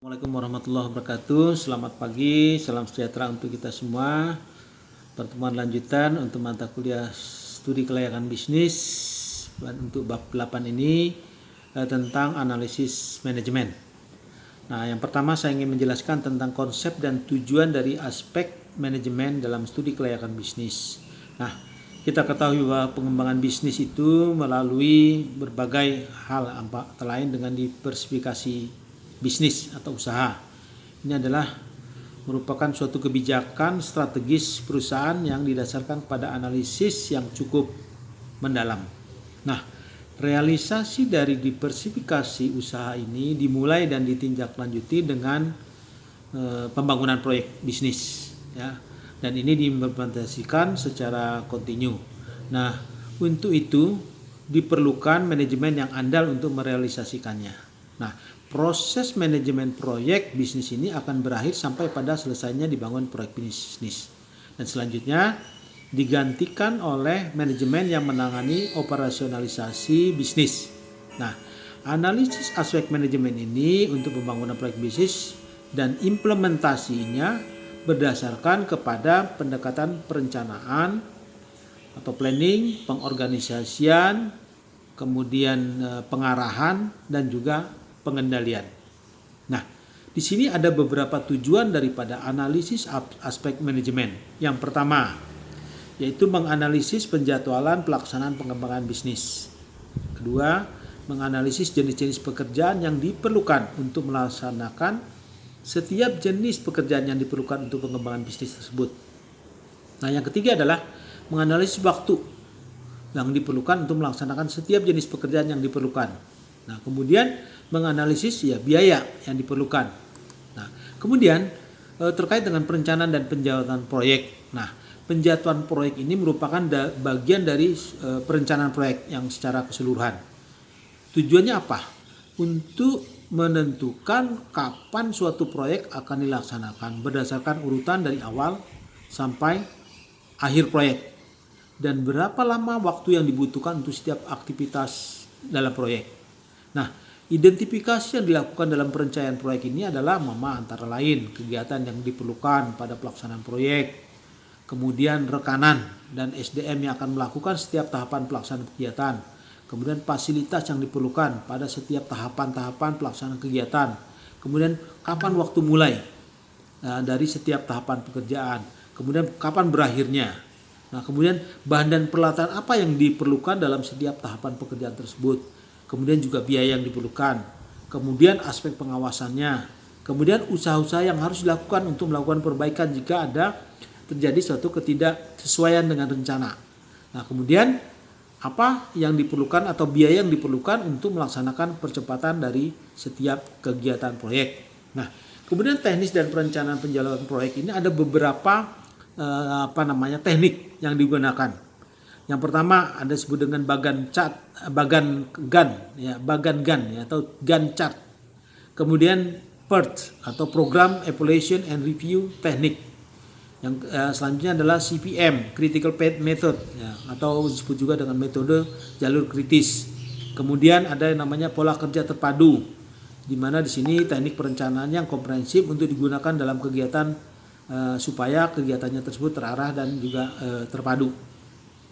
Assalamualaikum warahmatullahi wabarakatuh. Selamat pagi, salam sejahtera untuk kita semua. Pertemuan lanjutan untuk mata kuliah studi kelayakan bisnis untuk bab 8 ini tentang analisis manajemen. Nah, yang pertama saya ingin menjelaskan tentang konsep dan tujuan dari aspek manajemen dalam studi kelayakan bisnis. Nah, kita ketahui bahwa pengembangan bisnis itu melalui berbagai hal, antara lain dengan diversifikasi bisnis atau usaha. Ini adalah merupakan suatu kebijakan strategis perusahaan yang didasarkan pada analisis yang cukup mendalam. Nah, realisasi dari diversifikasi usaha ini dimulai dan ditindaklanjuti dengan pembangunan proyek bisnis, ya. Dan ini diimplementasikan secara kontinu. Nah, untuk itu diperlukan manajemen yang andal untuk merealisasikannya. Nah, proses manajemen proyek bisnis ini akan berakhir sampai pada selesainya dibangun proyek bisnis. Dan selanjutnya digantikan oleh manajemen yang menangani operasionalisasi bisnis. Nah, analisis aspek manajemen ini untuk pembangunan proyek bisnis dan implementasinya berdasarkan kepada pendekatan perencanaan atau planning, pengorganisasian, kemudian pengarahan dan juga pengendalian. Nah, di sini ada beberapa tujuan daripada analisis aspek manajemen. Yang pertama, yaitu menganalisis penjadwalan pelaksanaan pengembangan bisnis. Kedua, menganalisis jenis-jenis pekerjaan yang diperlukan untuk melaksanakan setiap jenis pekerjaan yang diperlukan untuk pengembangan bisnis tersebut. Nah, yang ketiga adalah menganalisis waktu yang diperlukan untuk melaksanakan setiap jenis pekerjaan yang diperlukan. Nah, kemudian menganalisis biaya yang diperlukan. Nah, kemudian terkait dengan perencanaan dan penjadwalan proyek. Nah, penjadwalan proyek ini merupakan bagian dari perencanaan proyek yang secara keseluruhan. Tujuannya apa? Untuk menentukan kapan suatu proyek akan dilaksanakan berdasarkan urutan dari awal sampai akhir proyek dan berapa lama waktu yang dibutuhkan untuk setiap aktivitas dalam proyek. Nah, identifikasi yang dilakukan dalam perencanaan proyek ini adalah antara lain kegiatan yang diperlukan pada pelaksanaan proyek, kemudian rekanan dan SDM yang akan melakukan setiap tahapan pelaksanaan kegiatan, kemudian fasilitas yang diperlukan pada setiap tahapan-tahapan pelaksanaan kegiatan, kemudian kapan waktu mulai dari setiap tahapan pekerjaan, kemudian kapan berakhirnya. Nah, kemudian bahan dan peralatan apa yang diperlukan dalam setiap tahapan pekerjaan tersebut. Kemudian juga biaya yang diperlukan, kemudian aspek pengawasannya, kemudian usaha-usaha yang harus dilakukan untuk melakukan perbaikan jika ada terjadi suatu ketidaksesuaian dengan rencana. Nah, kemudian apa yang diperlukan atau biaya yang diperlukan untuk melaksanakan percepatan dari setiap kegiatan proyek. Nah, kemudian teknis dan perencanaan penjalangan proyek ini ada beberapa teknik yang digunakan. Yang pertama ada disebut dengan bagan GAN atau GAN chart. Kemudian PERT atau Program Evaluation and Review Technique. Yang selanjutnya adalah CPM, Critical Path Method, atau disebut juga dengan metode jalur kritis. Kemudian ada yang namanya pola kerja terpadu, di mana di sini teknik perencanaan yang komprehensif untuk digunakan dalam kegiatan supaya kegiatannya tersebut terarah dan juga terpadu.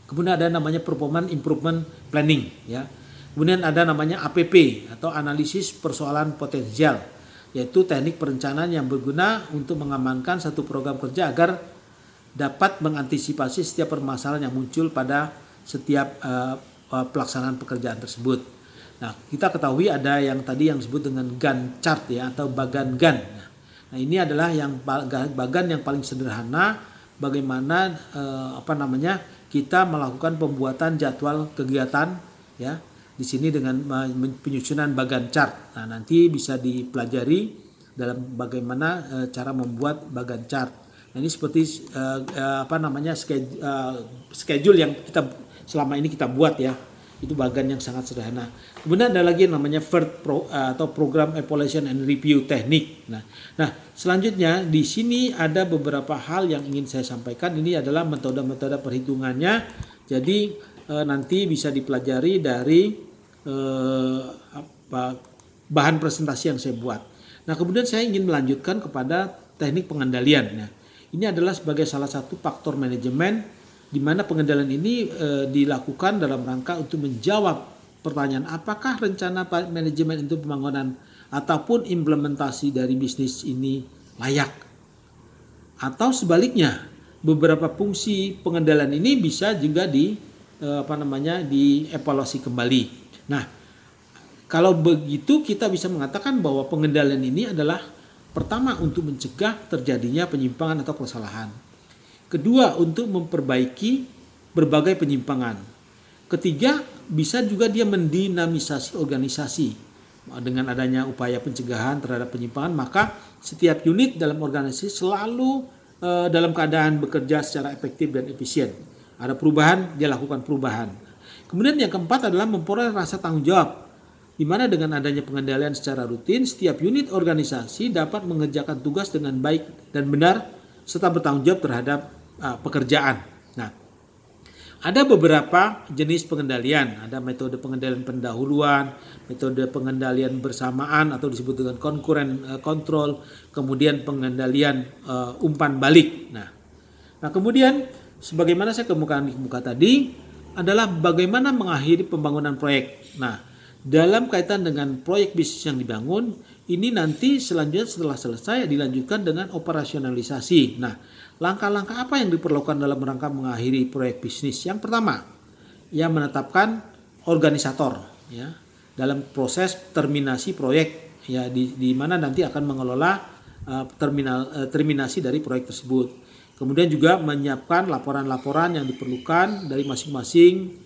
Kemudian ada namanya Performance Improvement Planning, ya. Kemudian ada namanya APP atau analisis persoalan potensial, yaitu teknik perencanaan yang berguna untuk mengamankan satu program kerja agar dapat mengantisipasi setiap permasalahan yang muncul pada setiap pelaksanaan pekerjaan tersebut. Nah, kita ketahui ada yang tadi yang disebut dengan GAN chart, ya, atau bagan GAN. Nah, ini adalah yang bagan yang paling sederhana bagaimana kita melakukan pembuatan jadwal kegiatan, ya. Di sini dengan penyusunan bagan chart. Nah, nanti bisa dipelajari dalam bagaimana cara membuat bagan chart. Nah, ini seperti schedule yang kita selama ini kita buat, ya. Itu bagan yang sangat sederhana. Kemudian ada lagi yang namanya atau Program Evaluation and Review Technique. Nah, selanjutnya di sini ada beberapa hal yang ingin saya sampaikan. Ini adalah metode-metode perhitungannya. Jadi nanti bisa dipelajari dari bahan presentasi yang saya buat. Nah, kemudian saya ingin melanjutkan kepada teknik pengendalian. Nah, ini adalah sebagai salah satu faktor manajemen di mana pengendalian ini dilakukan dalam rangka untuk menjawab pertanyaan apakah rencana manajemen untuk pembangunan ataupun implementasi dari bisnis ini layak. Atau sebaliknya, beberapa fungsi pengendalian ini bisa juga dievaluasi kembali. Nah, kalau begitu kita bisa mengatakan bahwa pengendalian ini adalah pertama untuk mencegah terjadinya penyimpangan atau kesalahan. Kedua, untuk memperbaiki berbagai penyimpangan. Ketiga, bisa juga dia mendinamisasi organisasi. Dengan adanya upaya pencegahan terhadap penyimpangan, maka setiap unit dalam organisasi selalu dalam keadaan bekerja secara efektif dan efisien. Ada perubahan, dia lakukan perubahan. Kemudian yang keempat adalah memperoleh rasa tanggung jawab, di mana dengan adanya pengendalian secara rutin, setiap unit organisasi dapat mengerjakan tugas dengan baik dan benar serta bertanggung jawab terhadap pekerjaan. Nah, ada beberapa jenis pengendalian. Ada metode pengendalian pendahuluan, metode pengendalian bersamaan atau disebut dengan concurrent control, kemudian pengendalian umpan balik. Nah, kemudian sebagaimana saya kemukakan di muka tadi adalah bagaimana mengakhiri pembangunan proyek. Nah, dalam kaitan dengan proyek bisnis yang dibangun, ini nanti selanjutnya setelah selesai dilanjutkan dengan operasionalisasi. Nah, langkah-langkah apa yang diperlukan dalam rangka mengakhiri proyek bisnis? Yang pertama, yang menetapkan organisator ya dalam proses terminasi proyek ya di mana nanti akan mengelola terminasi dari proyek tersebut. Kemudian juga menyiapkan laporan-laporan yang diperlukan dari masing-masing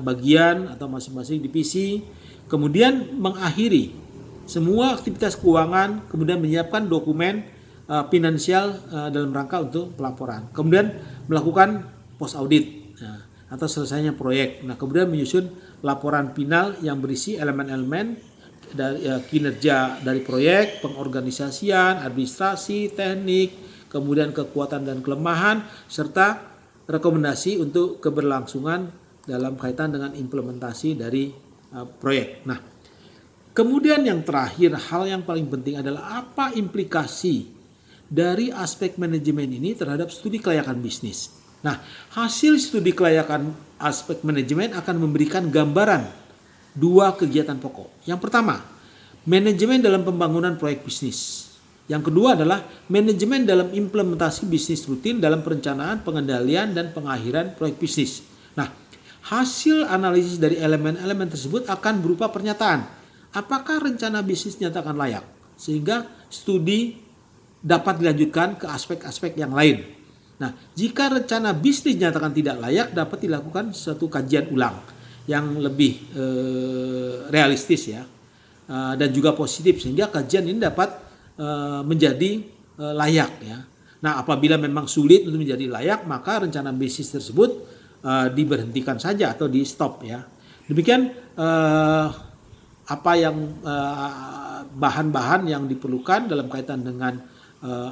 bagian atau masing-masing divisi. Kemudian mengakhiri semua aktivitas keuangan, kemudian menyiapkan dokumen finansial dalam rangka untuk pelaporan. Kemudian melakukan post audit atau selesainya proyek. Nah, kemudian menyusun laporan final yang berisi elemen-elemen dari kinerja dari proyek, pengorganisasian, administrasi, teknik, kemudian kekuatan dan kelemahan serta rekomendasi untuk keberlangsungan dalam kaitan dengan implementasi dari proyek. Nah, kemudian yang terakhir, hal yang paling penting adalah apa implikasi dari aspek manajemen ini terhadap studi kelayakan bisnis. Nah, hasil studi kelayakan aspek manajemen akan memberikan gambaran dua kegiatan pokok. Yang pertama, manajemen dalam pembangunan proyek bisnis. Yang kedua adalah manajemen dalam implementasi bisnis rutin dalam perencanaan, pengendalian, dan pengakhiran proyek bisnis. Nah, hasil analisis dari elemen-elemen tersebut akan berupa pernyataan. Apakah rencana bisnis dinyatakan layak? Sehingga studi dapat dilanjutkan ke aspek-aspek yang lain. Nah, jika rencana bisnis dinyatakan tidak layak, dapat dilakukan suatu kajian ulang yang lebih realistis ya, dan juga positif sehingga kajian ini dapat menjadi layak ya. Nah, apabila memang sulit untuk menjadi layak, maka rencana bisnis tersebut diberhentikan saja atau di stop ya. Demikian apa yang bahan-bahan yang diperlukan dalam kaitan dengan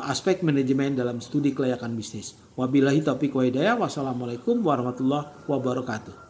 aspek manajemen dalam studi kelayakan bisnis. Wabillahi taufiq wa hidayah. Wassalamualaikum warahmatullahi wabarakatuh.